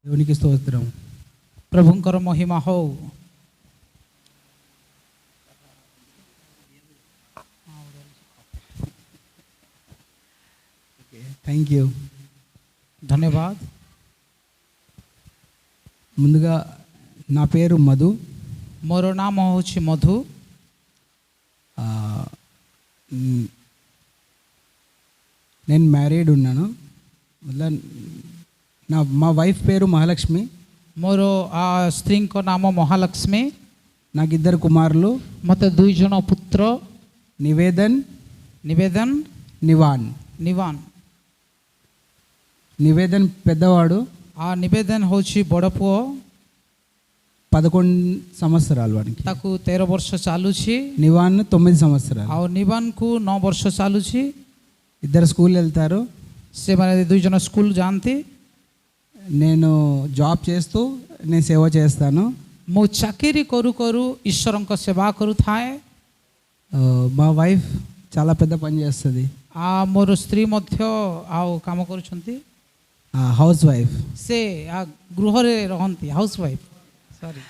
దేవునికి స్తోత్రం. प्रभुंकर महिमा हो। Thank you. धन्यवाद। ముందుగా నా పేరు మధు. मोर नाम हूँ मधु। నేను మ్యారీడ్ ఉన్నాను. మా వైఫ్ పేరు మహాలక్ష్మి. मोर स्त्री को नाम महालक्ष्मी। నాకు ఇద్దరు కుమారులు. मत दुई जन पुत्र నివేదన్ निवेदन నివాన్. निवान। నివేదన్ పెద్దవాడు. निवेदन हूँ बड़ पुओ 11 సంవత్సరాలు వాడికి. ताकू 13 वर्ष चालुची। నివాన్ 9 సంవత్సరాలు. आ निवान को 9 वर्ष चालुची। ఇద్దరు స్కూల్ వెళ్తారు. से माने दुई जन स्कूल जानती। నేను జాబ్ చేస్తూ నేను సేవ చేస్తాను. मु चाकरी करू करू ईश्वर को सेवा करू थाए। మా వైఫ్ చాలా పెద్ద పని చేస్తుంది. मोर स्त्री मध्य काम करुछंती। House wife. से गृह रे रहंती हाउस वाइफ। सॉरी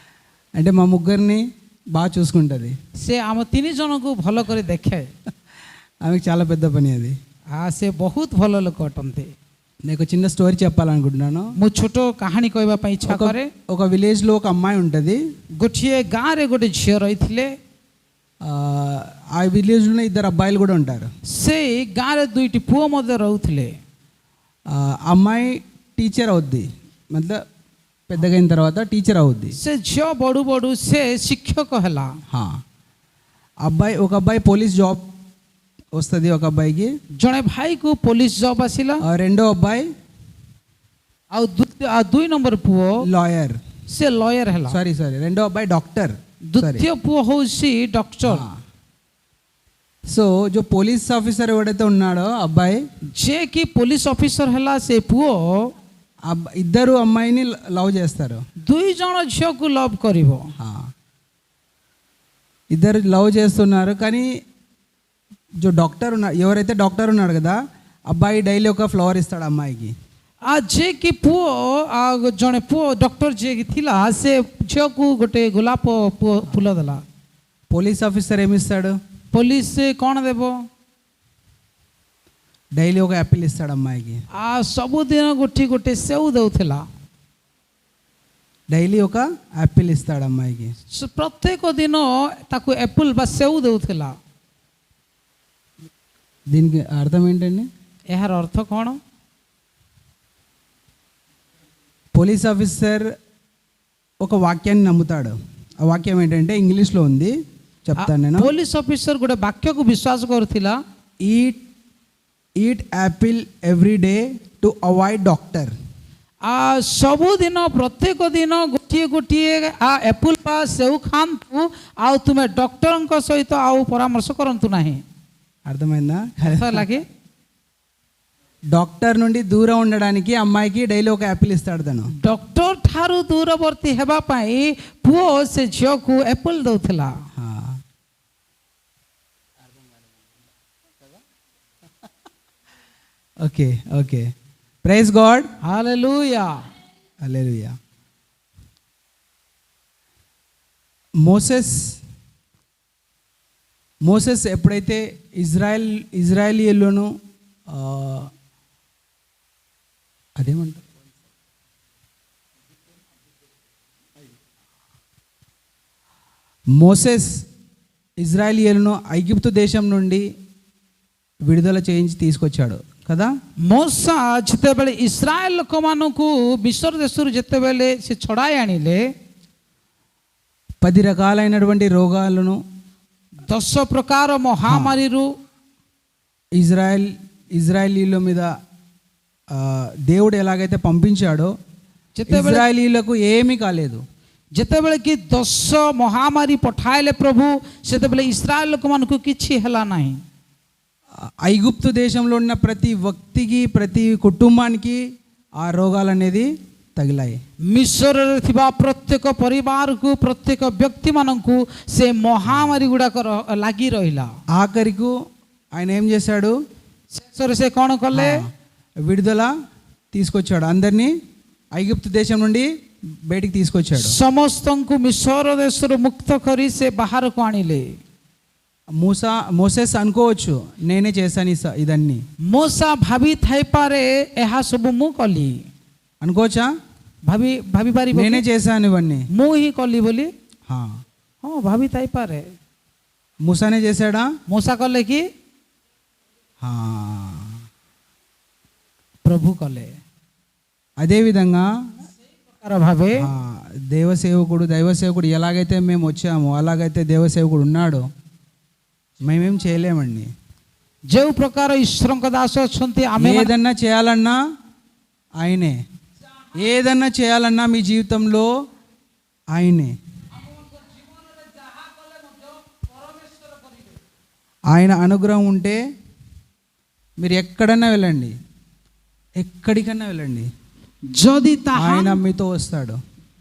అంటే మా ముగ్గురిని బాగా చూసుకుంటుంది. से आम 3 जन को भल करे देखे। ఆమెకు చాలా పెద్ద పని అది. से बहुत भल लोक अटंती। నేను చిన్న స్టోరీ చెప్పాలనుకుంటున్నాను. मु छोटो कहानी कहबा पई इच्छा करे। ఒక విలేజ్ లో ఒక అమ్మాయి ఉంటది. गोठिए गाँ रे गोटे झियो रहिथिले। ఆ విలేజ్ లో ఇద్దరు అబ్బాయిలు కూడా ఉంటారు. से गाँ रे दुईटी पुओ मध्य रहुथिले। అమ్మాయి టీచర్ అవుద్ది. मतलब పెద్దగా అయిన తర్వాత టీచర్ అవుద్ది. से झियो बड़ू बड़ू से शिक्षक हला। ఒక అబ్బాయి పోలీస్ జాబ్ వస్తుంది ఒక అబ్బాయికి. जणे भाई को पुलिस जॉब आसिला। రెండో అబ్బాయి आ 2 नंबर पुओ లాయర్. से लॉयर हला। సారీ రెండో అబ్బాయి డాక్టర్. द्वितीय पुओ होसी डॉक्टर। సో जो పోలీస్ ఆఫీసర్ ఎవడైతే ఉన్నాడో అబ్బాయి जे की पुलिस ऑफिसर हला से पुओ ఇద్దరు అమ్మాయిని లవ్ చేస్తారు. 2 जन झियो को लव करिवो। ఇద్దరు లవ్ చేస్తున్నారు. కానీ जो డాక్టర్ ఎవరైతే డాక్టర్ ఉన్నాడు కదా అబ్బాయి డైలీ ఒక ఫ్లవర్ ఇస్తాడు అమ్మాయికి. जे की पुओ जने पुओ डॉक्टर जे थिला से झियो को गोटे गुलाब फूल दला। పోలీస్ ఆఫీసర్ ఏమి ఇస్తాడు? पुलिस कौन देबो? డైలీ ఒక యాపిల్ ఇస్తాడు అమ్మాయికి. सबु दिन गोटी गोटे सेव दउथला। డైలీ ఒక యాపిల్ ఇస్తాడు అమ్మాయికి. प्रत्येक दिन ताकू एप्पल बा सेव दउथला। దీనికి అర్థం ఏంటండి? यार अर्थ कौन? పోలీస్ ఆఫీసర్ ఒక వాక్యాన్ని నమ్ముతాడు. ఆ వాక్యం ఏంటంటే ఇంగ్లీష్లో ఉంది, చెప్తాను నేను. पुलिस ऑफिसर गोटे वाक्य को विश्वास करथिला। Eat apple every day to avoid doctor. सबु दिन प्रत्येक दिन गोटे गोटे एप्पल बा सेव खातु तुम डॉक्टर सहित परामर्श करंतु नाही। అర్థమైందా? लगे డాక్టర్ నుండి దూరం ఉండడానికి అమ్మాయికి డైలీ ఒక యాపిల్ ఇస్తాడు తను. डॉक्टर ठारू दूरवर्ती हेबा पई पुओ से झियो को एप्पल दउथला। Okay praise god. Hallelujah hallelujah. Moses ఎప్పుడైతే ఇజ్రాయేలీయులను అదేమంటారు మోసెస్ ఇజ్రాయేలీయులను ఐగుప్తు దేశం నుండి విడుదల చేయించి తీసుకొచ్చాడు కదా. मूसा जितेबेले इस्राएल लोक मानकु मिस्र देशरु जितेबेले से छड़ाई आनिले 10 రకాలైనటువంటి రోగాలను 10 प्रकार महामारी ఇజ్రాయేలీల మీద దేవుడు ఎలాగైతే పంపించాడో ఇజ్రాయేలీలకు ఏమీ కాలేదు. जितेबेले कि 10 महामारी पठाइले प्रभु सेतेबेले इस्राएल लोक मानकु किछि हला नाही। ఐగుప్తు దేశంలో ఉన్న ప్రతి వ్యక్తికి ప్రతి కుటుంబానికి ఆ రోగాలు అనేది తగిలాయి. मिस्र रे थिबा प्रत्येक परिवार को प्रत्येक व्यक्ति मानकु से महामारी गुडा लागी रहिला। ఆఖరికు ఆయన ఏం చేశాడు? से कौन कले విడుదల తీసుకొచ్చాడు. అందరినీ ఐగుప్తు దేశం నుండి బయటికి తీసుకొచ్చాడు. ସମସ୍ତଙ୍କୁ ମିଶର ଦେଶରୁ ମୁକ୍ତ କରି ସେ ବାହାରକୁ ଆଣିଲେ. మోసెస్ అనుకోవచ్చు నేనే చేశాను ఇదన్నీ, ମୂଷା ଭାବି ଥାଇପାରେ ଏହା ସବୁ ମୁଁ କଲି, అనుకోవచ్చా? ଭାବିପାରିବ నేనే చేశాను ఇవన్నీ. ମୁଁ ହିଁ କଲି ବୋଲି? హా, ହଁ ଭାବି ଥାଇପାରେ. మూసానే చేశాడా? ମୂଷା କଲେ କି హా. ପ୍ରଭୁ କଲେ. అదేవిధంగా ଭାବେ దైవసేవకుడు ఎలాగైతే మేము వచ్చామో అలాగైతే దేవసేవకుడు ఉన్నాడు, మేమేం చేయలేమండి. ଯେଉଁ ପ୍ରକାର ଈଶ୍ୱରଙ୍କ ଦାସ ଅଛନ୍ତି ଆମେ ఏదన్నా చేయాలన్నా ఆయనే, ఏదన్నా చేయాలన్నా మీ జీవితంలో ఆయనే. ఆయన అనుగ్రహం ఉంటే మీరు ఎక్కడన్నా వెళ్ళండి, ఎక్కడికన్నా వెళ్ళండి, ଯଦି ఆయన మీతో వస్తాడు.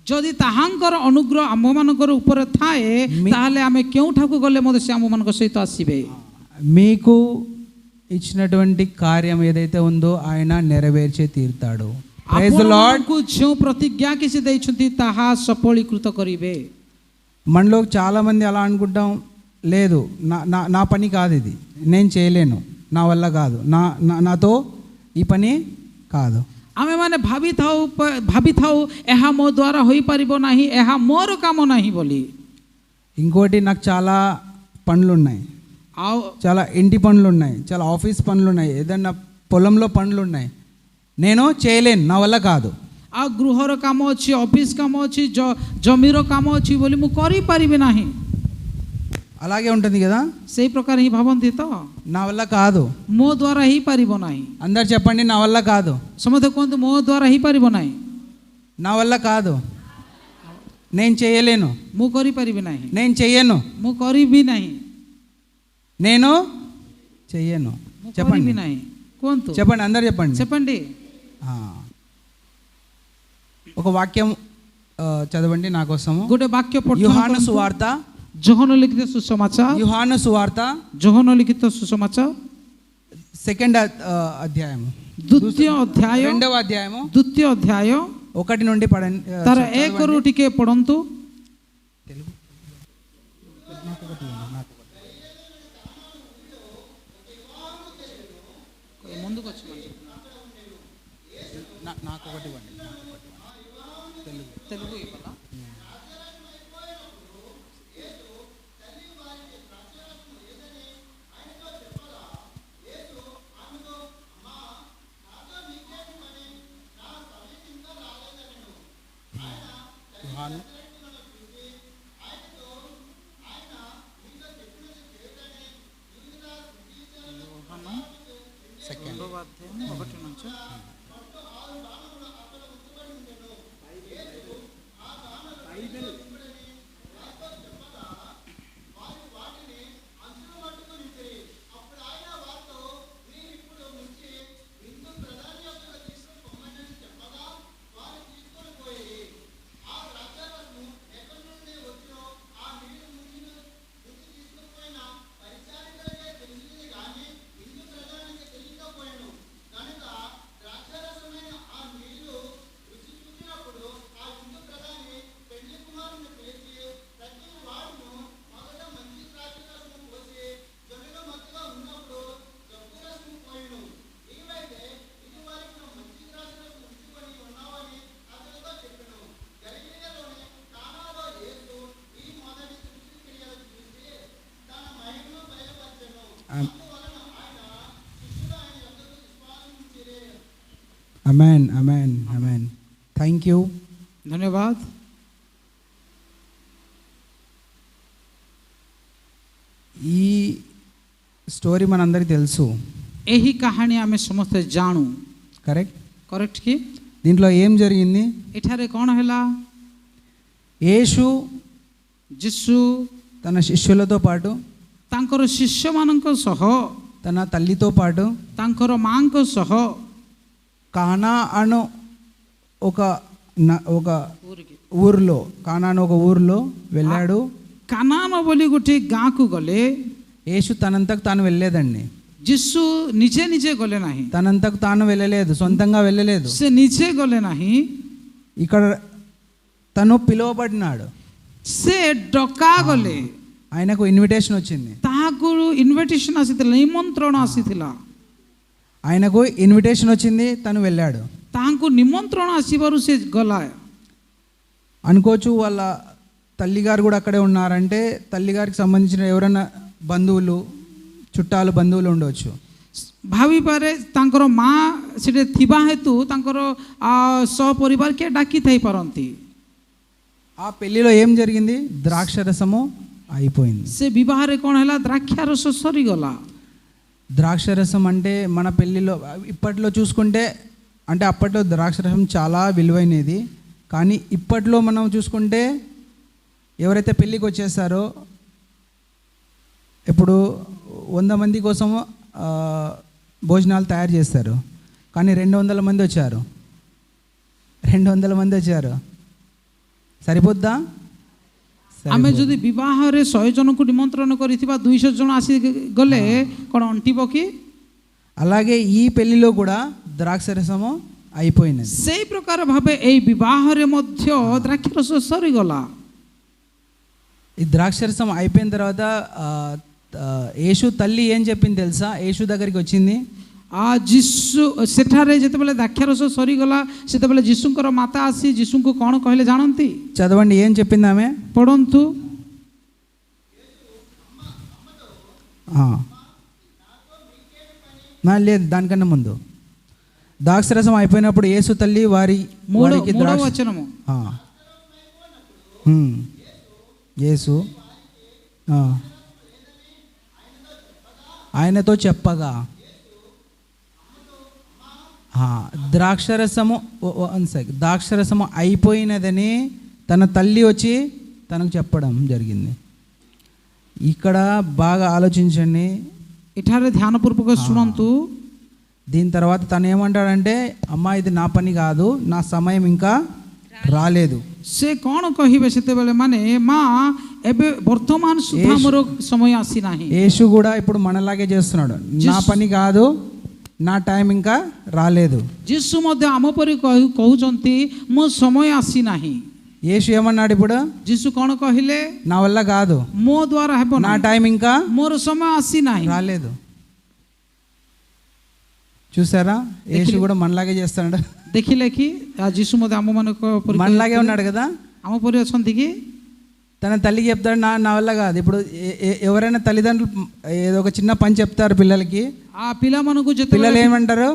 ଯଦି ତାହାଙ୍କର ଅନୁଗ୍ରହ ଆମମାନଙ୍କର ଉପରେ ଥାଏ ତାହେଲେ ଆମେ କେଉଁଠାକୁ ଗଲେ ମଧ୍ୟ ସେ ଆମମାନଙ୍କ ସହିତ ଆସିବେ. మీకు ఇచ్చినటువంటి కార్యం ఏదైతే ఉందో ఆయన నెరవేర్చే తీరుతాడు. Praise the lord. ଆପଣଙ୍କୁ ଯେଉଁ ପ୍ରତିଜ୍ଞା କି ସେ ଦେଇଛନ୍ତି ତାହା ସଫଳୀକୃତ କରିବେ. మనలో చాలామంది అలా అనుకుంటాం, లేదు నా పని కాదు ఇది, నేను చేయలేను, నా వల్ల కాదు, నాతో ఈ పని కాదు. ଆମେମାନେ ଭାବିଥାଉ ଏହା ମୋ ଦ୍ୱାରା ହୋଇପାରିବ ନାହିଁ, ଏହା ମୋର କାମ ନାହିଁ ବୋଲି. ఇంకోటి నాకు చాలా పనులు ఉన్నాయి, ଆଉ చాలా ఇంటి పనులు ఉన్నాయి, చాలా ఆఫీస్ పనులు ఉన్నాయి, ఏదన్నా పొలంలో పనులు ఉన్నాయి, నేను చేయలేను, నా వల్ల కాదు. ଆଉ ଗୃହର କାମ ଅଛି, ଅଫିସ କାମ ଅଛି, ଜମିର କାମ ଅଛି ବୋଲି ମୁଁ କରିପାରିବି ନାହିଁ. అలాగే ఉంటుంది కదా. ସେଇ ପ୍ରକାର ହିଁ ଭାବନ୍ତି ତ, నా వల్ల కాదు, ମୋ ଦ୍ୱାରା ହେଇପାରିବ ନାହିଁ. అందరు చెప్పండి, నా వల్ల కాదు, ସମସ୍ତେ କୁହନ୍ତୁ ମୋ ଦ୍ୱାରା ହେଇପାରିବ ନାହିଁ, నా వల్ల కాదు, నేను చేయలేను, ମୁଁ କରିପାରିବି ନାହିଁ, నేను చెయ్యను, ମୁଁ କରିବି ନାହିଁ, నేను చెయ్యను. ମୁଁ చెప్పండి, କରିବି ନାହିଁ. କୁହନ୍ତୁ, చెప్పండి, అందరు చెప్పండి. చెప్పండి. ఒక వాక్యం చదవండి నా కోసము. ଗୋଟେ ବାକ୍ୟ యోహాను సువార్త, ଯୋହନ ଲିଖିତ ସୁସମାଚାର, యోహాను సువార్త ଯୋହନ ଲିଖିତ ସୁସମାଚାର 2వ అధ్యాయము, ଦ୍ୱିତୀୟ ଅଧ୍ୟାୟ, 2వ అధ్యాయము ଦ୍ୱିତୀୟ ଅଧ୍ୟାୟ 1 నుండి ତାର 1ରୁ ଟିକେ ପଢ଼ନ୍ତୁ. తెలుగు ఇవ్వాలా? Amen, amen, amen. Thank you, ଧନ୍ୟବାଦ. ఈ స్టోరీ మనందరికీ తెలుసు, ଏହି କାହାଣୀ ଆମେ ସମସ୍ତେ ଜାଣୁ. కరెక్ట్? କରେକ୍ଟ କି? దీంట్లో ఏం జరిగింది? ଏଠାରେ କ'ଣ ହେଲା? యేసు ଯୀଶୁ తన శిష్యులతో పాటు, ତାଙ୍କର ଶିଷ୍ୟମାନଙ୍କ సହ, తన తల్లితో పాటు ତାଙ୍କର ମାଙ୍କ ସହ కానా అను ఒక ఊరిలో, కానా అను ఒక ఊరిలో వెళ్ళాడు. କାନାନ ବୋଲି ଗୋଟିଏ ଗାଁକୁ ଗଲେ. యేసు తనంతకు తాను వెళ్ళలేదండి, ଯୀଶୁ ନିଜେ ନିଜେ ଗଲେ ନାହିଁ, తనంతకు తాను వెళ్ళలేదు, సొంతంగా వెళ్ళలేదు. ସେ ନିଜେ ଗଲେ ନାହିଁ, ఇక్కడ తను పిలువబడినాడు, ସେ ଡକା ଗଲେ, ఆయనకు ఇన్విటేషన్ వచ్చింది, ତାହାକୁ ଇନଭିଟେସନ୍ ଆସିଥିଲା, ନିମନ୍ତ୍ରଣ ଆସିଥିଲା, ఆయనకు ఇన్విటేషన్ వచ్చింది, తను వెళ్ళాడు. ତାହାଙ୍କୁ ନିମନ୍ତ୍ରଣ ଆସିବାରୁ ସେ ଗଲା. అనుకోవచ్చు వాళ్ళ తల్లిగారు కూడా అక్కడే ఉన్నారంటే తల్లిగారికి సంబంధించిన ఎవరైనా బంధువులు, చుట్టాలు, బంధువులు ఉండవచ్చు. ଭାବିପାରେ ତାଙ୍କର ମା ସେଠି ଥିବା ହେତୁ ତାଙ୍କର ସପରିବାର କିଏ ଡାକି ଥାଇପାରନ୍ତି. ఆ పెళ్లిలో ఏం జరిగింది? ద్రాక్షరసము అయిపోయింది. ସେ ବିବାହରେ କ'ଣ ହେଲା? ଦ୍ରାକ୍ଷାରସ ସରିଗଲା. ద్రాక్షరసం అంటే మన పెళ్ళిలో ఇప్పట్లో చూసుకుంటే, అంటే అప్పట్లో ద్రాక్షరసం చాలా విలువైనది, కానీ ఇప్పట్లో మనం చూసుకుంటే ఎవరైతే పెళ్ళికి వచ్చేసారో, ఇప్పుడు 100 మంది కోసం భోజనాలు తయారు చేస్తారు, కానీ 200 మంది వచ్చారు, 200 మంది వచ్చారు, సరిపోద్దా? ଆମେ ଯଦି ବିବାହରେ 100 ଜଣଙ୍କୁ ନିମନ୍ତ୍ରଣ କରିଥିବା 200 ଜଣ ଆସିଗଲେ କ'ଣ ଅଣ୍ଟିବ କି? అలాగే ఈ పెళ్లిలో కూడా ద్రాక్షరసము అయిపోయినది. ସେଇ ପ୍ରକାର ଭାବେ ଏଇ ବିବାହରେ ମଧ୍ୟ ଦ୍ରାକ୍ଷାରସ ସରିଗଲା. ఈ ద్రాక్షరసం అయిపోయిన తర్వాత యేసు తల్లి ఏం చెప్పింది తెలుసా? యేసు దగ్గరికి వచ్చింది, ଯୀଶୁ ସେଠାରେ ଯେତେବେଳେ ଦ୍ରାକ୍ଷାରସ ସରିଗଲା ସେତେବେଳେ ଯୀଶୁଙ୍କର ମାତା ଆସି ଯୀଶୁଙ୍କୁ କ'ଣ କହିଲେ ଜାଣନ୍ତି? చదవండి, ఏం చెప్పింది ఆమె? ପଢ଼ନ୍ତୁ. లేదు, దానికన్నా ముందు ద్రాక్షరసం అయిపోయినప్పుడు యేసు తల్లి వారికి వచనము, యేసు ఆయనతో చెప్పగా ద్రాక్షరసము అయిపోయినదని తన తల్లి వచ్చి తనకు చెప్పడం జరిగింది. ఇక్కడ బాగా ఆలోచించండి, ଏଠାରେ ଧ୍ୟାନପୂର୍ବକ ଶୁଣନ୍ତୁ. దీని తర్వాత తను ఏమంటాడంటే, అమ్మా ఇది నా పని కాదు, నా సమయం ఇంకా రాలేదు. ସେ କ'ଣ କହିବେ ସେତେବେଳେ? ମାନେ ମା ଏବେ ବର୍ତ୍ତମାନ ସୁଦ୍ଧା ମୋର ସମୟ ଆସିନାହିଁ. యేసు కూడా ఇప్పుడు మనలాగే చేస్తున్నాడు, నా పని కాదు, నా టైం ఇంకా రాలేదు. ଯୀଶୁ ମଧ୍ୟ ଆମ ପରି କହୁଛନ୍ତି ମୋ ସମୟ ଆସିନାହିଁ. యేసు ఏమన్నాడు ఇప్పుడు? ଯୀଶు କ'ଣ କହିଲେ? నా వల్ల కాదు, ମୋ ଦ୍ୱାରା ହେବ నా ନାହିଁ, టైం ఇంకా ମୋର ସମୟ ଆସିନାହିଁ, రాలేదు. చూసారా, యేసు కూడా మనలాగే చేస్తాడు. ଦେଖିଲେ କି ଯୀଶు ମଧ୍ୟ ଆମମାନଙ୍କ ପରି మనలాగే ఉన్నాడు కదా, ଆମ పରି ଅଛନ୍ତି କି? తన తల్లికి చెప్తాడు, నా వల్ల కాదు. ఇప్పుడు ఎవరైనా తల్లిదండ్రులు ఏదో ఒక చిన్న పని చెప్తారు పిల్లలకి, ఆ పిల్లମାନଙ୍କୁ పిల్లలు ఏమంటారు?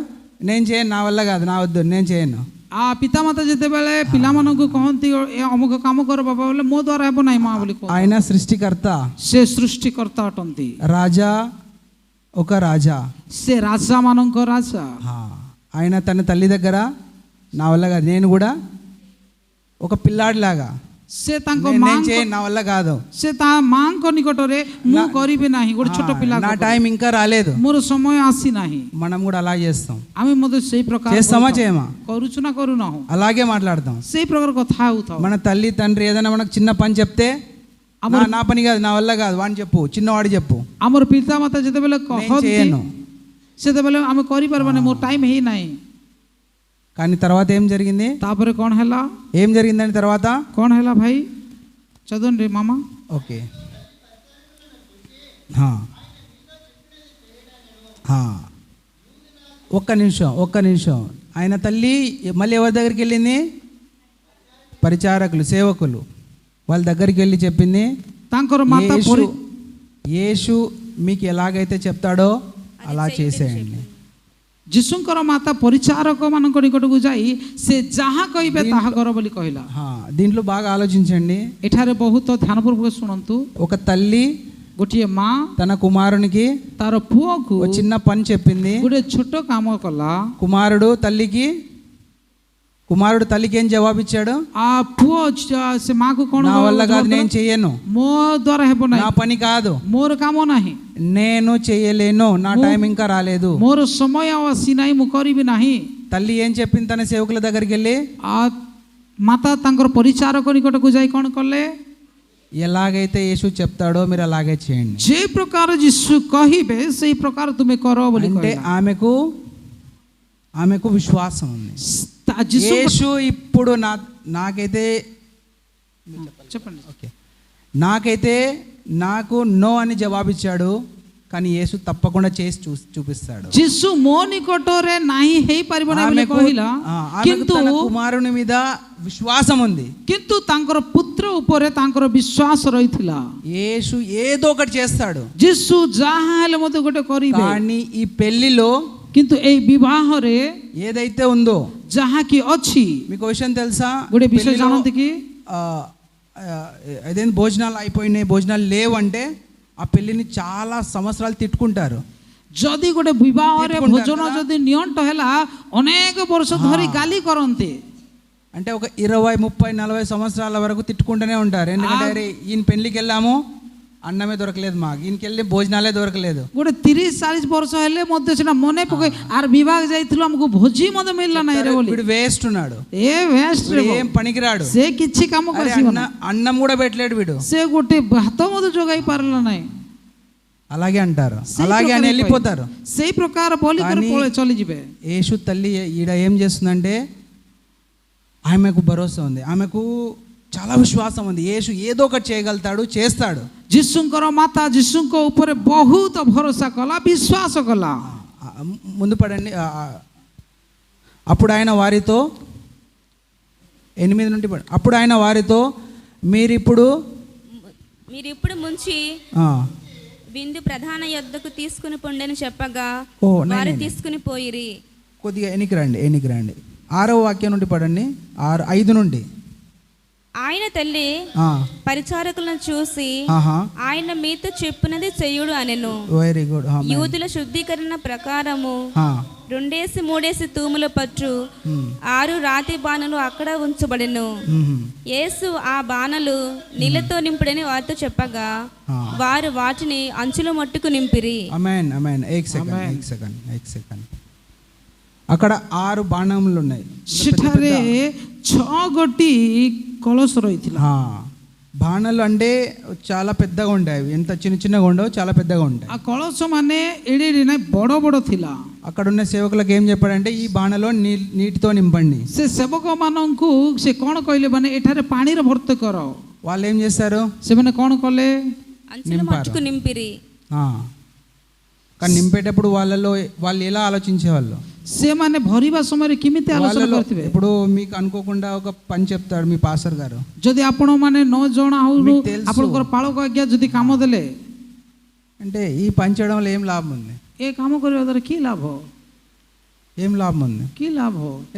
నేను చేయను, నా వల్ల కాదు, నా వద్దు, నేను చేయను. ఆ పితామాତା ଯେତେବେଳେ ପିଲାମାନଙ୍କୁ କହନ୍ତି ଅମୁକ କାମ କର ବାବା ବୋଲେ ମୋ ଦ୍ୱାରା ହେବ ନାହିଁ ମା ବୋଲି କହନ୍ତି. ఆయన సృష్టికర్త, ସେ ସୃଷ୍ଟିକର୍ତ୍ତା ଅଟନ୍ତି, రాజా, ఒక రాజా, ସେ ରାଜା ମାନଙ୍କ ରାଜା. ఆయన తన తల్లి దగ్గర నా వల్ల కాదు, నేను కూడా ఒక పిల్లాడిలాగా, ସେ ତାଙ୍କ నా వల్ల కాదు, ସେ ତା ମାଙ୍କ ନିକଟରେ ମୁଁ କରିବି ନାହିଁ, ଗୋଟେ ଛୋଟ ପିଲା, నా టైం ఇంకా రాలేదు, ମୋର ସମୟ ଆସିନାହିଁ. మనం కూడా అలా చేస్తాం. ଆମେ ମଧ୍ୟ ସେଇ ପ୍ରକାର చేస్తామా చేయమా? କରୁଛୁ ନା କରୁନାହୁଁ? అలాగే మాట్లాడతాం. ସେଇ ପ୍ରକାର କଥା ହେଉଥାଉ. మన తల్లి తండ్రి ఏదైనా మనకు చిన్న పని చెప్తే, నా పని కాదు, నా వల్ల కాదు, వాడిని చెప్పు, చిన్నవాడు చెప్పు. ଆମର ପିତାମାତା ଯେତେବେଳେ କହନ୍ତି ସେତେବେଳେ ଆମେ କରିପାରିବାନି, ମୋର ଟାଇମ୍ ହେଇନାହିଁ. కానీ తర్వాత ఏం జరిగింది? ତାପରେ କ'ଣ ହେଲା? ఏం జరిగిందని తర్వాత କ'ଣ ହେଲା ଭାଇ? చదవండి మామ. ఓకే, ఒక్క నిమిషం. ఆయన తల్లి మళ్ళీ ఎవరి దగ్గరికి వెళ్ళింది? పరిచారకులు, సేవకులు వాళ్ళ దగ్గరికి వెళ్ళి చెప్పింది, ତାଙ୍କର ମାତା యేసు మీకు ఎలాగైతే చెప్తాడో అలా చేసేయండి. ଯୀଶୁଙ୍କର ମାତା ପରିଚାରକ ମାନଙ୍କ ନିକଟକୁ ଯାଇ ସେ ଯାହା କହିବେ ତାହା କର ବୋଲି କହିଲା. దీంట్లో బాగా ఆలోచించండి, ଏଠାରେ ବହୁତ ଧ୍ୟାନପୂର୍ବକ ଶୁଣନ୍ତୁ. ఒక తల్లి ଗୋଟିଏ ମା తన కుమారునికి, ତାର ପୁଅକୁ చిన్న పని చెప్పింది, ଗୋଟେ ଛୋଟ କାମ କଲା. కుమారుడు తల్లికి ఏం జవాబిచ్చాడు? ఆ పుଅ ସେ ମାକୁ କ'ଣ? నా వల్ల కాదు, నేను చెయ్యను, ମୋ ଦ୍ୱାରା ହେବ ନାହିଁ, నా పని కాదు, ମୋର କାମ ନାହିଁ, నేను చెయ్యలేను, నా టైం ఇంకా రాలేదు, ମୋର ସମୟ ଆସିନାହିଁ, ମୁଁ କରିବି ନାହିଁ. తల్లి ఏం చెప్పింది? తన సేవకుల దగ్గరికి వెళ్ళి ମାତା ତାଙ୍କର ପରିଚାରକ ନିକଟକୁ ଯାଇ କ'ଣ କଲେ? ఎలాగైతే యేసు చెప్తాడో మీరు అలాగే చేయండి. ଯେ ପ୍ରକାର ଯୀଶୁ କହିବେ ସେଇ ପ୍ରକାର ତୁମେ କର ବୋଲି అంటే ఆమెకు విశ్వాసం ఉంది. యేసు ఇప్పుడు నాకైతే చెప్పండి. ఓకే, నాకైతే నాకు నో అని జవాబిచ్చాడు, కానీ యేసు తప్పకుండా చేసి చూపిస్తాడు. ଯୀଶୁ ମୋ ନିକଟରେ ନାହିଁ ହେଇପାରିବ ନାହିଁ ବୋଲି ఆమెకు କହିଲା, କିନ୍ତୁ తన కుమారుని మీద విశ్వాసం ఉంది. କିନ୍ତୁ ତାଙ୍କର ପୁତ୍ର ଉପରେ ତାଙ୍କର ବିଶ୍ୱାସ ରହିଥିଲା. యేసు ఏదో ఒకటి చేస్తాడు, ଯୀଶୁ ଯାହା ହେଲେ ମଧ୍ୟ ଗୋଟେ କରିବେ. కానీ ఈ పెళ్లిలో କିନ୍ତୁ ଏଇ ବିବାହରେ ఏదైతే ఉందో, ଯାହାକି ଅଛି, మీకు విషయం తెలుసా? ଗୋଟେ ବିଷୟ పెళ్లిలో, ଜାଣନ୍ତି କି అదేంటి భోజనాలు అయిపోయినాయి, భోజనాలు లేవు అంటే ఆ పెళ్లిని చాలా సంవత్సరాలు తిట్టుకుంటారు. ଯଦି ଗୋଟେ ବିବାହରେ తిట్టుకుంటారు ଭୋଜନ కదా? ଯଦି ନିଅଣ୍ଟ ହେଲା ଅନେକ ବର୍ଷ ଧରି ଗାଲି କରନ୍ତି. అంటే ఒక 20, 30, 40 సంవత్సరాల వరకు తిట్టుకుంటూనే ఉంటారు. ఎందుకంటే అరే ఈయన పెళ్లికి వెళ్ళాము, అన్నమే దొరకలేదు, మాకు ఈయనకి వెళ్ళి భోజనాలే దొరకలేదు. ଗୋଟେ 30-40 ବର୍ଷ ହେଲେ ମଧ୍ୟ ସେଟା ମନେ ପକେଇ ଆର ବିବାହ ଯାଇଥିଲୁ, ଆମକୁ ଭୋଜି ମଧ୍ୟ ମିଳିଲା ନାହିଁ ରେ ବୋଲି. వీడు వేస్ట్ ఉన్నాడు, ଏ వేଷ୍ଟ ରେ, ఏం పనికిరాడు, ସେ କିଛି କାମ అరే କରିବ ନା, అన్నం కూడా పెట్టలేడు వీడు, ସେ ଗୋଟେ ଭାତ ମଧ୍ୟ ଯୋଗାଇ ପାରିଲା ନାହିଁ. అలాగే అంటారు, ସେଇ అలాగే అని ପ୍ରକାର వెళ్ళిపోతారు. ସେଇ ପ୍ରକାର ବୋଲି କରି కానీ ପଳେଇ చలిଯିବେ. యేసు తల్లి ఈడ ఏం చేస్తుందంటే ఆమెకు భరోసా ఉంది, ఆమెకు చాలా విశ్వాసం ఉంది. యేసు ఏదో ఒకటి చేయగలుగుతాడు, చేస్తాడు. ଯୀଶୁଙ୍କର ମାତା ଯୀଶୁଙ୍କ ଉପରେ ବହୁତ ଭରସା କଲା, ବିଶ୍ୱାସ କଲା. ముందు పడండి. అప్పుడు ఆయన వారితో 8 నుండి పడు. అప్పుడు ఆయన వారితో మీరిప్పుడు ముంచి విందు ప్రధాన యొద్దకు తీసుకుని పొండని చెప్పగా వారు తీసుకుని పోయిరి. కొద్దిగా ఎనికి రండి 6వ వాక్యం నుండి పడండి, 5 నుండి. ఆయన తల్లి పరిచారకులను చూసి ఆయన మీతో చెప్పినది చెయ్యుడు అనెను. Very good. యూదుల శుద్ధీకరణ ప్రకారము 2-3 తూముల పట్టు 6 రాతి బాణలు అక్కడ ఉంచబడెను. యేసు ఆ బాణలు నీళ్లతో నింపుడని వారితో చెప్పగా వారు వాటిని అంచుల మట్టుకు నింపిరి. ఆమేన్ ఆమేన్. एक సెకండ్. అక్కడ 6 బాణములు ఉన్నాయి. ସେଠାରେ 6 ଗୋଟି କଳସ ରହିଥିଲା. బాణాలు అంటే చాలా పెద్దగా ఉంటాయి, ఎంత చిన్నగా ఉండవు, చాలా పెద్దగా ఉంటాయి. ఆ କଳସ ମାନେ ଏଡେ ଏଡେ ନାହିଁ, ବଡ଼ ବଡ଼ ଥିଲା. అక్కడ ఉన్న సేవకులకు ఏం చెప్పాడంటే ఈ బాణలో నీటితో నింపండి. ସେ ସେବକ ମାନଙ୍କୁ ସେ କ'ଣ କହିଲେ, ମାନେ ଏଠାରେ ପାଣିରେ ଭର୍ତ୍ତି କର. వాళ్ళు ఏం చేశారు? ସେମାନେ କ'ଣ କଲେ? అంచుల మట్టుకు నింపిరి. కానీ నింపేటప్పుడు వాళ్ళు ఎలా ఆలోచించేవాళ్ళు? ସେମାନେ ଭରିବା ସମୟରେ କେମିତି ଆଲୋଚନା କରିଥିବେ? ఇప్పుడు మీకు అనుకోకుండా ఒక పని చెప్తాడు మీ పాస్టర్ గారు, ଯଦି ଆପଣ ମାନେ 9 ଜଣ ହଉ ଆପଣଙ୍କର ପାଳକ ଆଜ୍ଞା ଯଦି କାମ ଦେଲେ, అంటే ఈ పని చేయడం వల్ల ఏం లాభం ఉంది? ఏ କାମ କରିବା ଦ୍ୱାରା କି ଲାଭ? ఏం లాభం ఉంది? କି ଲାଭ?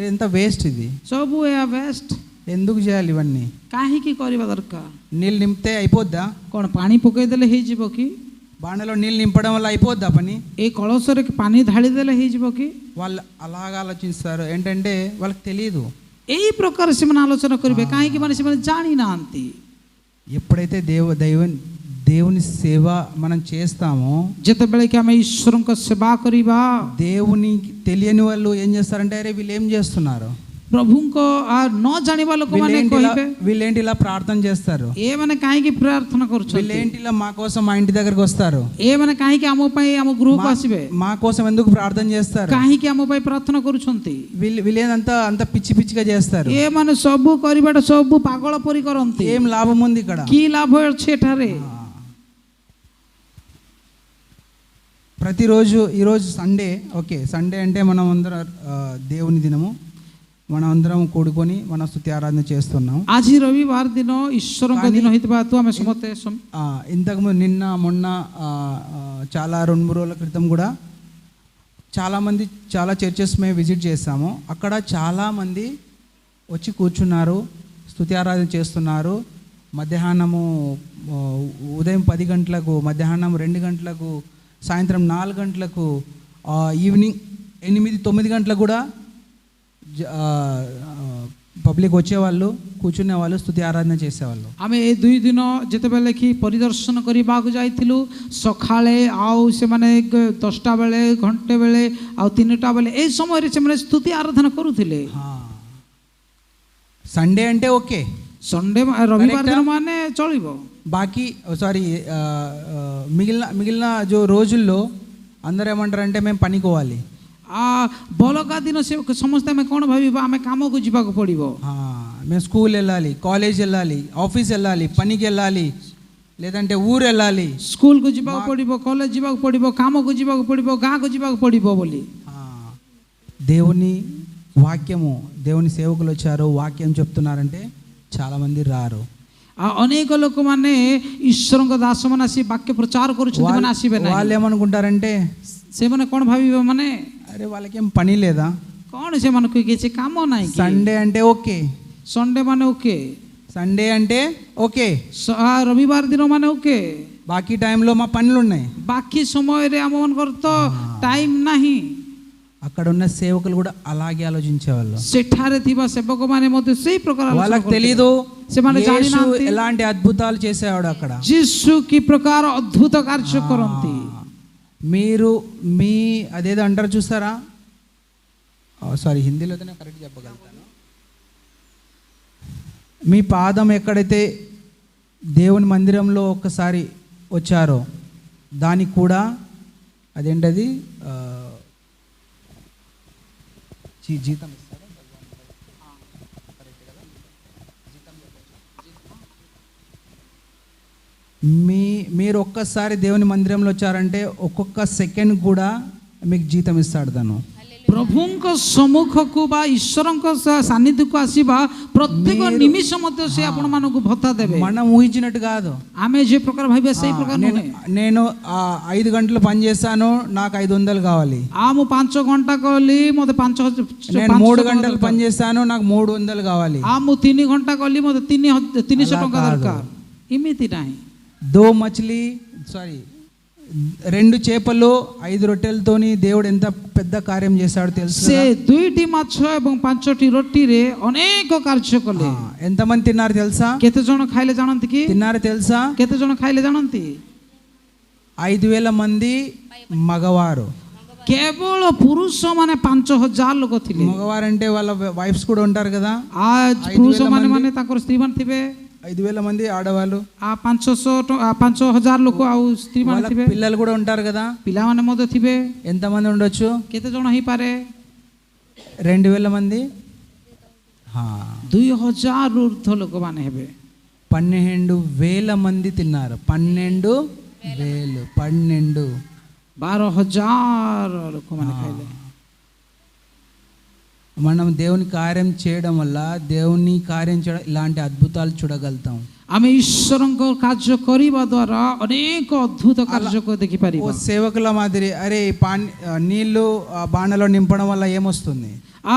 ఎంత వేస్ట్ ఇది, ସବୁ ଏହା ବେଷ୍ଟ. ఎందుకు చేయాలి ఇవన్నీ? କାହିଁକି କରିବା ଦରକାର? నీళ్ళు నింపితే అయిపోద్దా? କ'ଣ ପାଣି ପକେଇଦେଲେ ହେଇଯିବ କି? బాణలో నీళ్ళు నింపడం వల్ల అయిపోద్దా పని? ఏ కళసରେ ପାଣି ଢାଳିଦେଲେ ହେଇଯିବ କି? వాళ్ళు అలాగా ఆలోచిస్తారు, ఏంటంటే వాళ్ళకి తెలియదు. এই ପ୍ରକାର ସେମାନେ ଆଲୋଚନା କରିବେ, କାହିଁକି ମାନେ ସେମାନେ ଜାଣିନାହାନ୍ତି. ఎప్పుడైతే దేవుని సేవ మనం చేస్తామో, ଯେତେବେଳେ କି ଆମେ ଈଶ୍ୱରଙ୍କ ସେବା କରିବା, దేవుని తెలియని వాళ్ళు ఏం చేస్తారంటే అరే వీళ్ళు ఏం చేస్తున్నారు, ପ୍ରଭୁଙ୍କ ନ ଜାଣିବା ଲୋକମାନେ କହିବେ వీళ్ళేంటి ఇలా ప్రార్థన చేస్తారు, ଏମାନେ କାହିଁକି ପ୍ରାର୍ଥନା କରୁଛନ୍ତି, వీళ్ళేంటి ఇలా మా కోసం మా ఇంటి దగ్గరకు వస్తారు, ଏମାନେ କାହିଁକି ଆମ ପାଇଁ ଆମ ଗୃହକୁ ଆସିବେ, మా కోసం ఎందుకు ప్రార్థన చేస్తారు, କାହିଁକି ଆମ ପାଇଁ ପ୍ରାର୍ଥନା କରୁଛନ୍ତି, వీళ్ళేదంతా అంత పిచ్చిగా చేస్తారు. ଏମାନେ ସବୁ କରିବାଟା ସବୁ ପାଗଳ ପରି କରନ୍ତି. ఏం లాభం ఉంది ఇక్కడ? କି ଲାଭ ଅଛି ଏଠାରେ? ప్రతిరోజు ఈరోజు సండే, ఓకే సండే అంటే మనం అందరం దేవుని దినము, మనం అందరం కూడుకొని మన స్తుతి ఆరాధన చేస్తున్నాం. ଆଜି ରବିବାର ଦିନ ଈଶ୍ୱରଙ୍କ ଦିନ ହେଇଥିବା ହେତୁ ଆମେ ସମସ୍ତେ ఇంతకుముందు నిన్న మొన్న చాలా 2-3 రోజుల క్రితం కూడా చాలామంది చాలా చర్చెస్ మేము విజిట్ చేస్తాము. అక్కడ చాలామంది వచ్చి కూర్చున్నారు, స్తుతి ఆరాధన చేస్తున్నారు. మధ్యాహ్నము ఉదయం 10 గంటలకు, మధ్యాహ్నం 2 గంటలకు, సాయంత్రం 4 గంటలకు, ఈవినింగ్ 8-9 గంటలకు కూడా ପବ୍ଲିକ୍ వచ్చేవాళ్ళు, కూర్చునేవాళ్ళు, స్తుతి ఆరాధన చేసేవాళ్ళు. ଆମେ ଏ 2 ଦିନ ଯେତେବେଳେ କି ପରିଦର୍ଶନ କରିବାକୁ ଯାଇଥିଲୁ, ସକାଳେ ଆଉ ସେମାନେ 10ଟା ବେଳେ, ଘଣ୍ଟେ ବେଳେ ଆଉ 3ଟା ବେଳେ এই ସମୟରେ ସେମାନେ ସ୍ତୁତି ଆରାଧନା କରୁଥିଲେ. సండే అంటే ఓకే, ସଣ୍ଡେ ରବିବାର ଦିନ ମାନେ ଚଳିବ. బాకీ మిగిలిన జో రోజుల్లో అందరూ ఏమంటారంటే మేము పనికోవాలి. ବଲକା ଦିନ ସେ ସମସ୍ତେ ଆମେ କ'ଣ ଭାବିବା, ଆମେ କାମକୁ ଯିବାକୁ ପଡ଼ିବ. మేము స్కూల్ వెళ్ళాలి, కాలేజ్ వెళ్ళాలి, ఆఫీస్ వెళ్ళాలి, పనికి వెళ్ళాలి, లేదంటే ఊరు వెళ్ళాలి, ସ୍କୁଲକୁ ଯିବାକୁ ପଡ଼ିବ, କଲେଜ ଯିବାକୁ ପଡ଼ିବ, କାମକୁ ଯିବାକୁ ପଡ଼ିବ, ଗାଁକୁ ଯିବାକୁ ପଡ଼ିବ ବୋଲି। దేవుని వాక్యము, దేవుని సేవకులు వచ్చారు, వాక్యం చెప్తున్నారంటే చాలామంది రారు। ଅନେକ ଲୋକମାନେ ଈଶ୍ୱରଙ୍କ ଦାସମାନେ ଆସି ବାକ୍ୟ ପ୍ରଚାର କରୁଛନ୍ତି, ମାନେ ଆସିବେ ନାହିଁ। వాళ్ళు ఏమనుకుంటారంటే ସେମାନେ କ'ଣ ଭାବିବେ, ମାନେ అరే వాళ్ళకేం పని లేదా, କ'ଣ ସେମାନଙ୍କୁ କିଛି କାମ ନାହିଁ। సండే అంటే ఓకే, ସଣ୍ଡେ ମାନେ ଓକେ, సండే అంటే ఓకే, ରବିବାର ଦିନ ମାନେ ଓକେ, బాకీ టైంలో మా పనులు ఉన్నాయి। ବାକି ସମୟରେ ଆମମାନଙ୍କର ତ ଟାଇମ୍ ନାହିଁ। అక్కడ ఉన్న సేవకులు కూడా అలాగే ఆలోచించేవాళ్ళు। ସେଠାରେ ଥିବା ସେବକମାନେ ମଧ୍ୟ ସେଇ ପ୍ରକାର వాళ్ళకి తెలీదు ସେମାନେ ଜାଣିନାହାନ୍ତି ఎలాంటి అద్భుతాలు చేసేవాడు అక్కడ। ଯୀଶୁ କି ପ୍ରକାର ଅଦ୍ଭୁତ କାର୍ଯ୍ୟ କରନ୍ତି। మీరు మీ అదేదో అంటారు చూస్తారా, సారీ హిందీలో అయితే నేను కరెక్ట్ చెప్పగలుగుతాను, మీ పాదం ఎక్కడైతే దేవుని మందిరంలో ఒక్కసారి వచ్చారో దానికి కూడా అదేంటది జీతం ఇస్తారా? మీరు ఒక్కసారి దేవుని మందిరంలో వచ్చారంటే ఒక్కొక్క సెకండ్ కూడా మీకు జీతం ఇస్తాడు తను। ପ୍ରଭୁଙ୍କ ସମ୍ମୁଖକୁ ବା ଈଶ୍ୱରଙ୍କ ସାନ୍ନିଧ୍ୟକୁ ଆସିବା ପ୍ରତ୍ୟେକ ନିମିଷ ମଧ୍ୟ ସେ ଆପଣମାନଙ୍କୁ ଭତ୍ତା ଦେବେ। మనం ఊహించినట్టు కాదు, ଆମେ ଯେ ప్రకారం ଭାବିବା ସେଇ ପ୍ରକାର ନୁହେଁ। నేను 5 గంటలు పని చేశాను, నాకు 500 కావాలి। ମୁଁ 5 ଘଣ୍ଟା କଲି, ମୋତେ 5,000। నేను 3 గంటలు పని చేశాను, నాకు 300 కావాలి। ମୁଁ 3 ଘଣ୍ଟା କଲି, ମୋତେ 300 ଟଙ୍କା ଦରକାର, ଏମିତି ନାହିଁ। 2 మచిలీ సారీ 2 చేపలు 5 రొట్టెలతోని దేవుడు ఎంత పెద్ద కార్యం చేశాడో తెలుసు। ସେ 2ଟି ମାଛ ଏବଂ 5ଟି ରୋଟିରେ ଅନେକ କାର୍ଯ୍ୟ କଲେ। ఎంతమంది తిన్నారు తెలుసా? କେତେ ଜଣ ଖାଇଲେ ଜାଣନ୍ତି କି? తిన్నారు తెలుసా? କେତେ ଜଣ ଖାଇଲେ ଜାଣନ୍ତି? 5,000 మంది మగవారు, କେବଳ ପୁରୁଷମାନେ 5,000 ଲୋକ ଥିଲେ। మగవారు అంటే వాళ్ళ వైఫ్స్ కూడా ఉంటారు కదా। ପୁରୁଷମାନେ ମାନେ ତାଙ୍କର ସ୍ତ୍ରୀମାନେ ଥିବେ। 5,000 మంది ఆడవాళ్ళు, 5,000 ଲୋକ ଆଉ ସ୍ତ୍ରୀମାନେ ଥିବେ। పిల్లలు కూడా ఉంటారు కదా, ପିଲାମାନେ ମଧ୍ୟ ଥିବେ। ఎంతమంది ఉండొచ్చు? କେତେ ଜଣ ହେଇପାରେ? 2,000 మంది, 2,000 ଊର୍ଦ୍ଧ୍ୱ ଲୋକମାନେ ହେବେ। 12,000 మంది తిన్నారు। 12,000 ଲୋକମାନେ ଖାଇଲେ। మనం దేవుని కార్యం చేయడం వల్ల, దేవుని కార్యం చేయడం ఇలాంటి అద్భుతాలు చూడగలుగుతాం। ଆମେ ଈଶ୍ୱରଙ୍କ କାର୍ଯ୍ୟ କରିବା ଦ୍ୱାରା ଅନେକ ଅଦ୍ଭୁତ କାର୍ଯ୍ୟକୁ ଦେଖିପାରିବା। ఓ సేవకుల మాదిరి అరే నీళ్లు బాణలో నింపడం వల్ల ఏమొస్తుంది?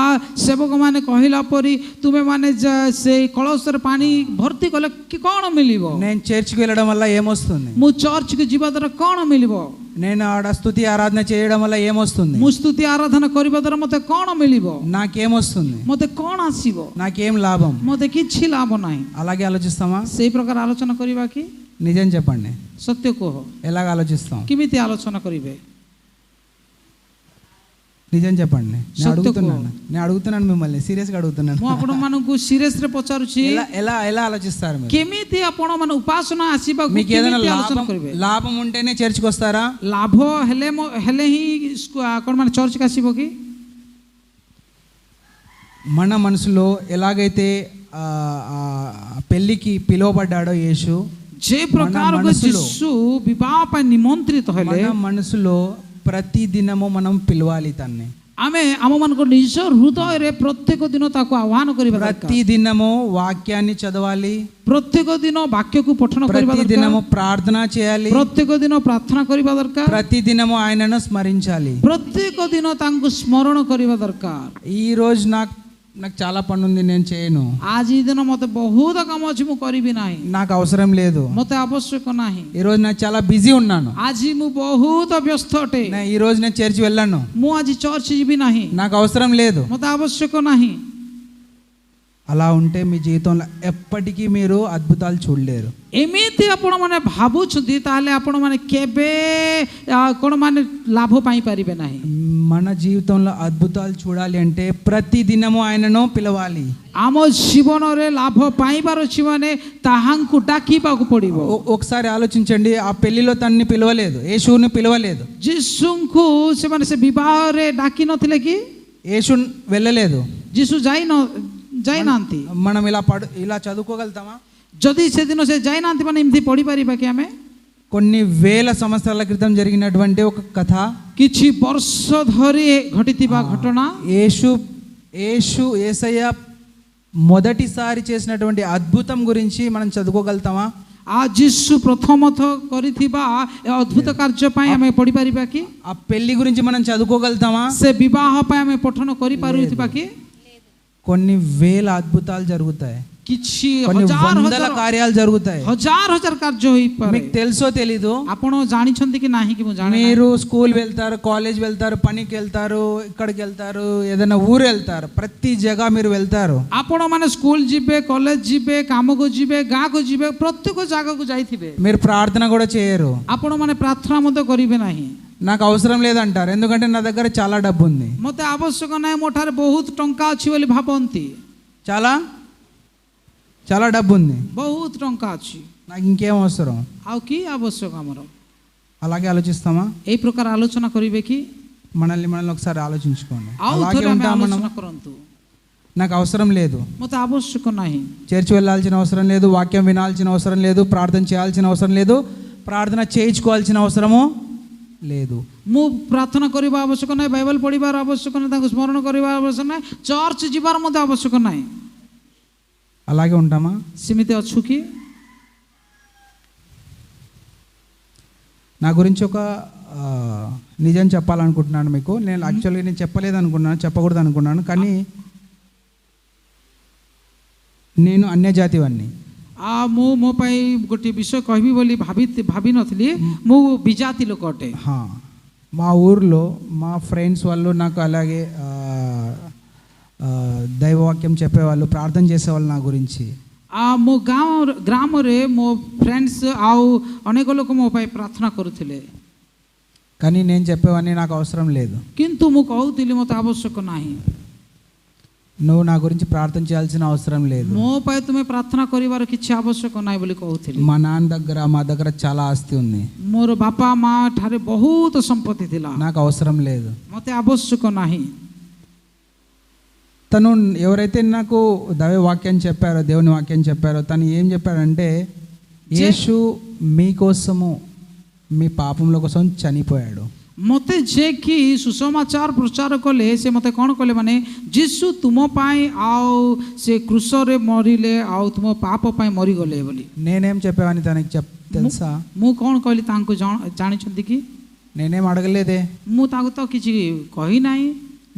ସେବକମାନେ କହିଲା ପରି ତୁମେମାନେ ସେଇ କଳସରେ ପାଣି ଭର୍ତ୍ତି କଲେ କ'ଣ ମିଳିବ? నేను చర్చికి వెళ్ళడం వల్ల ఏమొస్తుంది? ମୁଁ ଚର୍ଚ୍ଚକୁ ଯିବା ଦ୍ୱାରା କ'ଣ ମିଳିବ? నేను ఆడ స్తుతి ఆరాధన చేయడం వల్ల ఏమొస్తుంది? ମୁଁ ସ୍ତୁତି ଆରାଧନା କରିବା ଦ୍ୱାରା ମୋତେ କ'ଣ ମିଳିବ? నాకేమొస్తుంది? ମୋତେ କ'ଣ ଆସିବ? నాకేం లాభం? ମୋତେ କିଛି ଲାଭ ନାହିଁ। అలాగే ఆలోచిస్తామా? ସେଇ ପ୍ରକାର ଆଲୋଚନା କରିବା କି? నిజం చెప్పండి, ସତ୍ୟ କୁହ, ఎలాగ ఆలోచిస్తాం? କେମିତି ଆଲୋଚନା କରିବେ? నిజం చెప్పండి, నేను అడుగుతున్నాను మిమ్మల్ని, సీరియస్గా అడుగుతున్నాను। ମୁଁ ଆପଣମାନଙ୍କୁ ସିରିୟସରେ ପଚାରୁଛି, ఎలా ఆలోచిస్తారు మీరు? କେମିତି ଆପଣ ମାନେ ଉପାସନା ଆସିବାକୁ మీకు ఏదైనా ଆଲୋଚନା କରିବେ? లాభం ఉంటేనే చర్చికి వస్తారా? ଲାଭ ହେଲେ ହିଁ କ'ଣ ମାନେ ଚର୍ଚ୍ଚకి ଆସିବ କି? మన మనసులో ఎలాగైతే పెళ్లికి పిలువబడ్డాడో యేసు, ଯେ ପ୍ରକାରକୁ ଯୀଶୁ ବିବାହ ପାଇଁ ନିମନ୍ତ୍ରିତ ହେଲେ, మన మనసులో ప్రతి దినము మనం పిలవాలి తన్ని। ଆମେ ଆମମାନଙ୍କ ନିଜ ହୃଦୟରେ ପ୍ରତ୍ୟେକ ଦିନ ତାକୁ ଆହ୍ୱାନ କରିବା ଦରକାର। ప్రతి దినము వాక్యాన్ని చదవాలి, ପ୍ରତ୍ୟେକ ଦିନ ବାକ୍ୟକୁ ପଠନ କରିବା ప్రతి ଦରକାର, దినము ప్రార్థన చేయాలి, ପ୍ରତ୍ୟେକ ଦିନ ପ୍ରାର୍ଥନା କରିବା ଦରକାର, ప్రతి దినము ఆయనను స్మరించాలి, ପ୍ରତ୍ୟେକ ଦିନ ତାଙ୍କୁ ସ୍ମରଣ କରିବା ଦରକାର। ఈ రోజు నాకు చాలా పని ఉంది, నేను చేయను, ଆଜି ଦିନ ମୋତେ ବହୁତ କାମ ଅଛି, ମୁଁ କରିବି ନାହିଁ, నాకు అవసరం లేదు, ମୋତେ ଆବଶ୍ୟକ ନାହିଁ, ఈ రోజు నాకు చాలా బిజీ ఉన్నాను, ଆଜି ମୁଁ ବହୁତ ବ୍ୟସ୍ତ ଅଟେ, ఈ రోజు నేను చర్చి వెళ్ళాను, ମୁଁ ଆଜି ଚର୍ଚ୍ଚ ଯିବି ନାହିଁ, నాకు అవసరం లేదు, ମୋତେ ଆବଶ୍ୟକ ନାହିଁ। అలా ఉంటే మీ జీవితంలో ఎప్పటికీ మీరు అద్భుతాలు చూడలేరు। ଏମିତି ଆପଣମାନେ ଭାବୁଛନ୍ତି ତାହେଲେ ଆପଣମାନେ କେବେ କ'ଣ ମାନେ ଲାଭ ପାଇପାରିବେ ନାହିଁ। మన జీవితంలో అద్భుతాలు చూడాలి అంటే ప్రతి దినము ఆయనను పిలవాలి। ଆମ ଜୀବନରେ ଲାଭ ପାଇବାର ଅଛି ମାନେ ତାହାଙ୍କୁ ଡାକିବାକୁ ପଡ଼ିବ। ఒకసారి ఆలోచించండి, ఆ పెళ్లిలో తన్ని పిలవలేదు, యేసుని పిలవలేదు, ଯୀଶୁଙ୍କୁ ସେମାନେ ସେ ବିବାହରେ ଡାକି ନଥିଲେ କି? యేసు వెళ్ళలేదు, ଯୀଶୁ ଯାଇନାହାନ୍ତି। మనం ఇలా చదువుకోగలుగుతామా? ଯଦି ସେଦିନ ସେ ଯାଇନାହାନ୍ତି ମାନେ ଏମିତି ପଢ଼ିପାରିବା କି ଆମେ? కొన్ని వేల సంవత్సరాల క్రితం జరిగినటువంటి ఒక కథ, କିଛି ବର୍ଷ ଧରି ଘଟିଥିବା ଘଟଣା, యేసయ్య మొదటిసారి చేసినటువంటి అద్భుతం గురించి మనం చదువుకోగలుగుతామా? ఆ ଯୀଶୁ ପ୍ରଥମତଃ କରିଥିବା ଏ ଅଦ୍ଭୁତ କାର୍ଯ୍ୟ ପାଇଁ ଆମେ ପଢ଼ିପାରିବା କି? ఆ పెళ్లి గురించి మనం చదువుకోగలుగుతామా? ସେ ବିବାହ ପାଇଁ ଆମେ ପଠନ କରିପାରୁଥିବା କି? కొన్ని వేల అద్భుతాలు జరుగుతాయి, କିଛି కొన్ని ହଜାର వందల కార్యాలు జరుగుతాయి. ହଜାର ହଜାର କାର୍ଯ୍ୟ ହୋଇପାରେ। మీకు తెలుసో తెలీదు, ଆପଣ ଜାଣିଛନ୍ତି କି ନାହିଁ କି ମୁଁ ଜାଣେ మీరు స్కూల్ వెళ్తారు, కాలేజ్ వెళ్తారు, పనికి వెళ్తారు, ఇక్కడికి వెళ్తారు, ఏదైనా ఊరు వెళ్తారు, ప్రతి జగ మీరు వెళ్తారు. ଆପଣ ମାନେ ସ୍କୁଲ ଯିବେ, କଲେଜ ଯିବେ, କାମକୁ ଯିବେ, ଗାଁକୁ ଯିବେ, ପ୍ରତ୍ୟେକ ଜାଗାକୁ ଯାଇଥିବେ। మీరు ప్రార్థన కూడా చేయరు, ଆପଣ ମାନେ ପ୍ରାର୍ଥନା ମଧ୍ୟ କରିବେ ନାହିଁ। నాకు అవసరం లేదంటారు, ఎందుకంటే నా దగ్గర చాలా డబ్బు ఉంది. ମୋତେ ଆବଶ୍ୟକ ନାହିଁ, ମୋ ଠାରେ ବହୁତ ଟଙ୍କା ଅଛି ବୋଲି ଭାବନ୍ତି। చాలా చాలా డబ్బు ఉంది, ବହୁତ ଟଙ୍କା ଅଛି, నాకు ఇంకేం అవసరం, ଆଉ କି ଆବଶ୍ୟକ ଆମର? అలాగే ఆలోచిస్తామా? ଏଇ ప్రକାର ଆଲୋଚନା କରିବେ କି? మనల్ని ఒకసారి ఆలోచించుకోండి. ଆଉ అలాగే ଥରେ ଆମେ ఉంటాం మనం. ଆଲୋଚନା କରନ୍ତୁ। నాకు అవసరం లేదు, ମୋତେ ଆବଶ୍ୟକ ନାହିଁ, చర్చి వెళ్ళాల్సిన అవసరం లేదు, వాక్యం వినాల్సిన అవసరం లేదు, ప్రార్థన చేయాల్సిన అవసరం లేదు, ప్రార్థన చేయించుకోవాల్సిన అవసరము లేదు. ମୁଁ ପ୍ରାର୍ଥନା କରିବା ଆବଶ୍ୟକ ନାହିଁ, ବାଇବେଲ ପଢ଼ିବାର ଆବଶ୍ୟକ ନାହିଁ, ତାଙ୍କୁ ସ୍ମରଣ କରିବା ଆବଶ୍ୟକ ନାହିଁ, ଚର୍ଚ୍ଚ ଯିବାର ମଧ୍ୟ ଆବଶ୍ୟକ ନାହିଁ। అలాగే ఉంటామా? ସେମିତି ଅଛୁ କି? నా గురించి ఒక నిజం చెప్పాలనుకుంటున్నాను మీకు. నేను యాక్చువల్గా నేను చెప్పలేదు అనుకున్నాను, చెప్పకూడదు అనుకున్నాను, కానీ నేను అన్యజాతివాన్ని. ମୁଁ ମୋ ପାଇଁ ଗୋଟିଏ ବିଷୟ କହିବି ବୋଲି ଭାବିନଥିଲି। ମୁଁ ବିଜାତି ଲୋକ ଅଟେ। మా ఊర్లో మా ఫ్రెండ్స్ వాళ్ళు నాకు అలాగే దైవవాక్యం చెప్పేవాళ్ళు, ప్రార్థన చేసేవాళ్ళు నా గురించి. ମୋ ଗ୍ରାମରେ ମୋ ଫ୍ରେଣ୍ଡସ୍ ଆଉ ଅନେକ ଲୋକ ମୋ ପାଇଁ ପ୍ରାର୍ଥନା କରୁଥିଲେ, కానీ నేను చెప్పేవాడిని నాకు అవసరం లేదు. କିନ୍ତୁ ମୁଁ କହୁଥିଲି ମୋତେ ଆବଶ୍ୟକ ନାହିଁ, నువ్వు నా గురించి ప్రార్థన చేయాల్సిన అవసరం లేదు, ମୋ ପାଇଁ ତୁମେ ପ୍ରାର୍ଥନା କରିବାର କିଛି ଆବଶ୍ୟକ ନାହିଁ ବୋଲି କହୁଥିଲି। మా మా దగ్గర చాలా ఆస్తి ఉంది, ମୋର ବାପା ମା ଠାରେ ବହୁତ ସମ୍ପତ୍ତି ଥିଲା, నాకు అవసరం లేదు. ମୋତେ ଆବଶ୍ୟକ ନାହିଁ। తను ఎవరైతే నాకు దైవ వాక్యం చెప్పారో, దేవుని వాక్యం చెప్పారో, తను ఏం చెప్పాడంటే యేసు మీకోసము మీ పాపముల కోసం చనిపోయాడు. ମୋତେ ଯେ କି ସୁସମାଚାର ପ୍ରଚାର କଲେ, ସେ ମୋତେ କ'ଣ କଲେ ମାନେ ଯୀଶୁ ତୁମ ପାଇଁ ଆଉ ସେ କ୍ରୁଶରେ ମରିଲେ ଆଉ ତୁମ ପାପ ପାଇଁ ମରିଗଲେ ବୋଲି। నేనేం చెప్పేవాని తనకి తెలుసా? ମୁଁ କ'ଣ କହିଲି ତାଙ୍କୁ ଜାଣିଛନ୍ତି କି? నేనేం అడగలేదే, ମୁଁ ତାଙ୍କୁ ତ କିଛି କହି ନାହିଁ,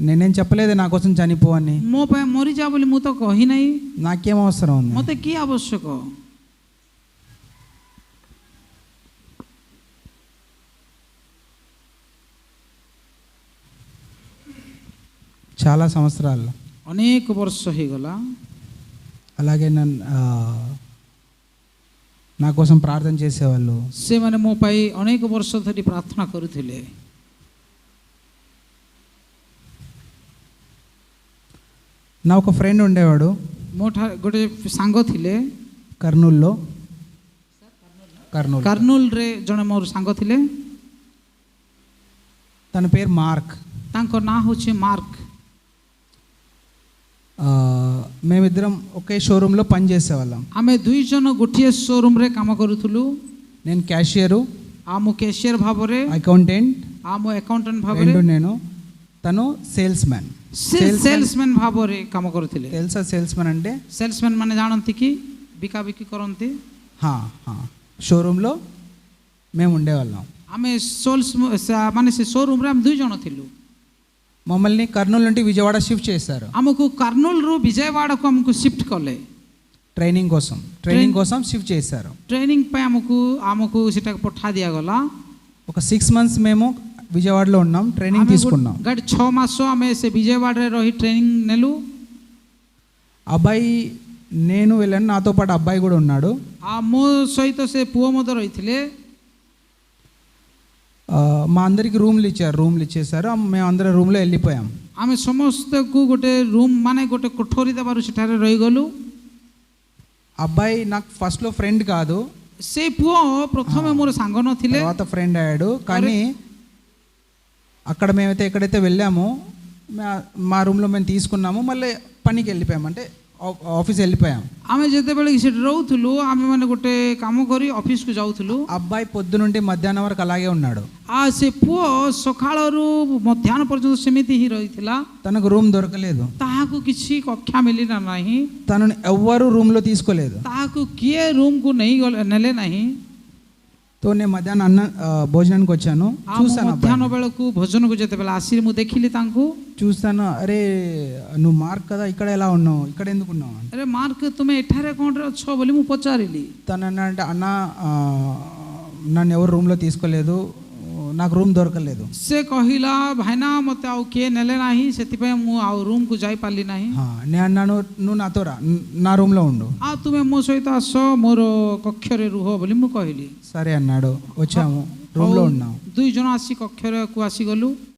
నేనేం చెప్పలేదే నా కోసం చనిపో అని. ମୋ ପାଇଁ ମରିଯା ବୋଲି ମୁଁ ତ କହି ନାହିଁ। నాకేం అవసరం ఉంది? ମୋତେ କି ଆବଶ୍ୟକ? చాలా సంవత్సరాలు, ଅନେକ ବର୍ଷ ହେଇଗଲା, అలాగే నా కోసం ప్రార్థన చేసేవాళ్ళు. ସେମାନେ ମୋ ପାଇଁ ଅନେକ ବର୍ଷ ଧରି ପ୍ରାର୍ଥନା କରୁଥିଲେ। నా ఒక ఫ్రెండ్ ఉండేవాడు, ମୋ ଠାରେ ଗୋଟେ ସାଙ୍ଗ ଥିଲେ କର୍ଣ୍ଣୁଲରେ ଜଣେ ମୋର ସାଙ୍ଗ ଥିଲେ, తన పేరు మార్క్. ତାଙ୍କ ନାଁ ହେଉଛି ମାର୍କ। మేమిద్దరం ఒకే షోరూంలో పనిచేసేవాళ్ళం. ଆମେ ଦୁଇ ଜଣ ଗୋଟିଏ ସୋରୁମରେ କାମ କରୁଥିଲୁ। నేను క్యాషియరు, ମୁଁ କ୍ୟାସିୟର ଭାବରେ, అకౌంటెంట్, ମୁଁ ଆକାଉଣ୍ଟାଣ୍ଟ ଭାବରେ, నేను, తను సేల్స్ మ్యాన్. ସେଲ୍ସମ୍ୟାନ୍ ଭାବରେ କାମ କରୁଥିଲେ। తెలుసా సేల్స్ మ్యాన్ అంటే? ସେଲ୍ସମ୍ୟାନ୍ ମାନେ ଜାଣନ୍ତି କି ବିକାବିକି କରନ୍ତି। షోరూంలో మేము ఉండేవాళ్ళం. ଆମେ ମାନେ ସେ ସୋରୁମରେ ଆମେ ଦୁଇ ଜଣ ଥିଲୁ। మమ్మల్ని కర్నూలు నుండి విజయవాడ షిఫ్ట్ చేశారు. ଆମକୁ కర్నూలుରୁ విజయవాడకు ଆମକୁ షిఫ్ట్ కଲେ, ట్రైనింగ్ కోసం షిఫ్ట్ చేశారు. ట్రైనింగ్ ପାଇଁ ଆମକୁ ସେଟାକୁ ପଠା ଦିଆଗଲା। ఒక 6 months మేము విజయవాడలో ఉన్నాం, ట్రైనింగ్ తీసుకున్నాం. 6 ମାସ ଆମେ ସେ విజయవాడରେ ରହି ట్రైనింగ్ ନେଲୁ। అబ్బాయి, నేను వెళ్ళాను, నాతో పాటు అబ్బాయి కూడా ఉన్నాడు. ମୋ ସହିତ ସେ ପୁଅ ମଧ୍ୟ ରହିଥିଲେ। మా అందరికి రూమ్లు ఇచ్చేసారు, మేము అందరం రూమ్లో వెళ్ళిపోయాం. ଆମେ ସମସ୍ତଙ୍କୁ ଗୋଟେ ରୁମ୍ ମାନେ ଗୋଟେ କୋଠରୀ ଦେବାରୁ ସେଠାରେ ରହିଗଲୁ। అబ్బాయి నాకు ఫస్ట్లో ఫ్రెండ్ కాదు, ସେ ପୁଅ ପ୍ରଥମେ ମୋର ସାଙ୍ଗ ନଥିଲେ, తర్వాత ఫ్రెండ్ అయ్యాడు. కానీ అక్కడ మేమైతే ఎక్కడైతే వెళ్ళామో మా రూమ్లో మేము తీసుకున్నాము, మళ్ళీ పనికి వెళ్ళిపోయాము. అంటే ఆఫీస్ వెళ్ళిపోయాం. ଆମେ ଯେତେବେଳେ ସେଠି ରହୁଥିଲୁ ଆମେ ମାନେ ଗୋଟେ କାମ କରି ଅଫିସକୁ ଯାଉଥିଲୁ. అబ్బాయి పొద్దు నుండి మధ్యాహ్నం వరకు అలాగే ఉన్నాడు. ସେ ପୁଅ ସକାଳରୁ ମଧ୍ୟାହ୍ନ ପର୍ଯ୍ୟନ୍ତ ସେମିତି ହିଁ ରହିଥିଲା. తనకు రూమ్ దొరకలేదు. ତାହାକୁ କିଛି କକ୍ଷା ମିଳିଲା ନାହିଁ. తనని ఎవ్వరూ రూమ్లో తీసుకోలేదు. ତାହାକୁ କିଏ ରୁମ୍କୁ ନେଲେ ନାହିଁ. తో నేను మధ్యాహ్నం భోజనానికి వచ్చాను. చూసాను మధ్యాహ్ନ ବେଳକୁ ଭୋଜନକୁ ଯେତେବେଳେ ଆସିଲି ମୁଁ ଦେଖିଲି ତାଙ୍କୁ. చూస్తాను, అరే నువ్వు మార్క్ కదా, ఇక్కడ ఎలా ఉన్నావు, ఇక్కడ ఎందుకు ఉన్నావు? అరే మార్క్ ତୁମେ ଏଠାରେ କ'ଣ ଅଛ ବୋଲି ମୁଁ ପଚାରିଲି. తను అంటే అన్న నన్ను ఎవరు రూమ్లో తీసుకోలేదు, నాకు రూమ్ దొరకలేదు. ସେ କହିଲା ଭାଇନା ମୋତେ ଆଉ କିଏ ନେଲେ ନାହିଁ, ସେଥିପାଇଁ ମୁଁ ଆଉ ରୁମ୍କୁ ଯାଇପାରିଲି ନାହିଁ. నేను అన్నాను నువ్వు నాతో రా, నా రూమ్లో ఉండు. ତୁମେ ମୋ ସହିତ ଆସ, ମୋର କକ୍ଷରେ ରୁହ ବୋଲି ମୁଁ କହିଲି. సరే అన్నాడు. వచ్చాము, రూమ్లో ఉన్నాం. 2 ଜଣ ଆସି କକ୍ଷକୁ ଆସିଗଲୁ.